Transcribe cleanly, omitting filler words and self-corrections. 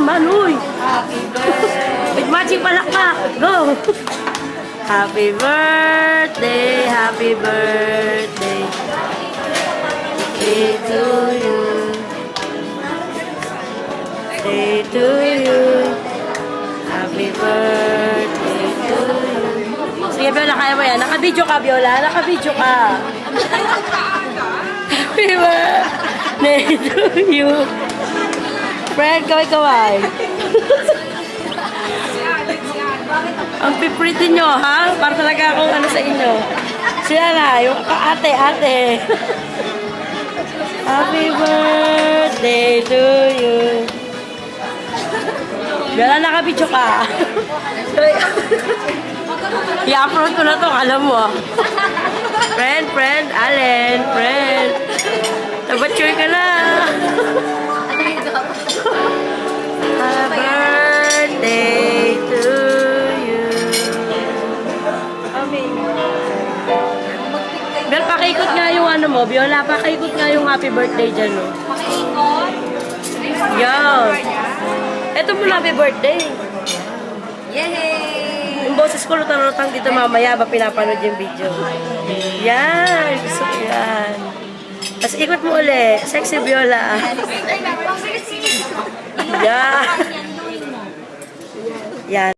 naman, uy. With matching palakpak. Go. Happy birthday, happy birthday. Day to you. Day to you. Happy birthday to you. Sige, Biola, kaya mo yan. Naka-video ka, Biola. Naka-video ka. Happy birthday to you. Friend, kaway-kaway. Ang pipretty nyo, ha? Para talaga akong ano sa inyo. Sila na, yung ate. Happy birthday to you. Biola, naka-video ka. I-upload ko na to, alam mo. Friend, Allen, friend. Nabature ka na. Happy birthday to you. Bel, pakiikot nga yung ano mo, Biola, pakiikot nga yung happy birthday dyan, no? Pakiikot? Yan. Ito mo na happy birthday. Yay! Yung boses ko lutang-lutang dito mamaya ba pinapanood yung video. Yan. Gusto ko yan. Tapos ikot mo uli. Sexy Biola. Yan. Yan.